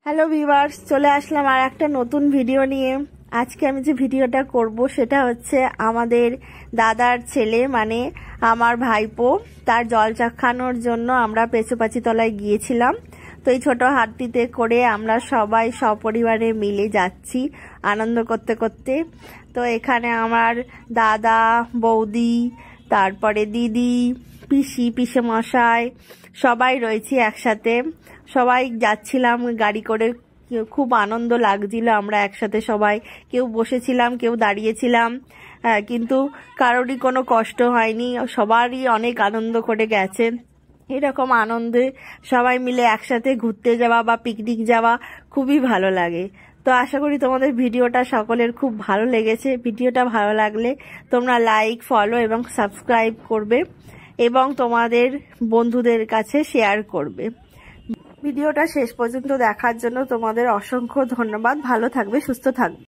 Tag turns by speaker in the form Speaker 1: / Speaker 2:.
Speaker 1: Hello viewers, চলে আসলাম আর একটা নতুন ভিডিও নিয়ে। আজকে আমি যে ভিডিওটা করব সেটা হচ্ছে আমাদের দাদার ছেলে মানে আমার ভাইপো, তার জল চাখানোর জন্য আমরা পেঁচুপাচি তলায় গিয়েছিলাম। তো এই ছোট হাতিতে করে আমরা সবাই সপরিবারে মিলে যাচ্ছি আনন্দ করতে করতে। তো এখানে আমার দাদা, বৌদি, তারপরে দিদি, পিসে মশাই সবাই রয়েছি একসাথে। সবাই যাচ্ছিলাম গাড়ি করে, খুব আনন্দ লাগছিল। আমরা একসাথে সবাই, কেউ বসেছিলাম, কেউ দাঁড়িয়েছিলাম, কিন্তু কারোরই কোনো কষ্ট হয়নি। সবারই অনেক আনন্দ করে গেছেন। এরকম আনন্দে সবাই মিলে একসাথে ঘুরতে যাওয়া বা পিকনিক যাওয়া খুবই ভালো লাগে। তো আশা করি তোমাদের ভিডিওটা সকলের খুব ভালো লেগেছে। ভিডিওটা ভালো লাগলে তোমরা লাইক, ফলো এবং সাবস্ক্রাইব করবে এবং তোমাদের বন্ধুদের কাছে শেয়ার করবে। ভিডিওটা শেষ পর্যন্ত দেখার জন্য তোমাদের অসংখ্য ধন্যবাদ। ভালো থাকবে, সুস্থ থাকবে।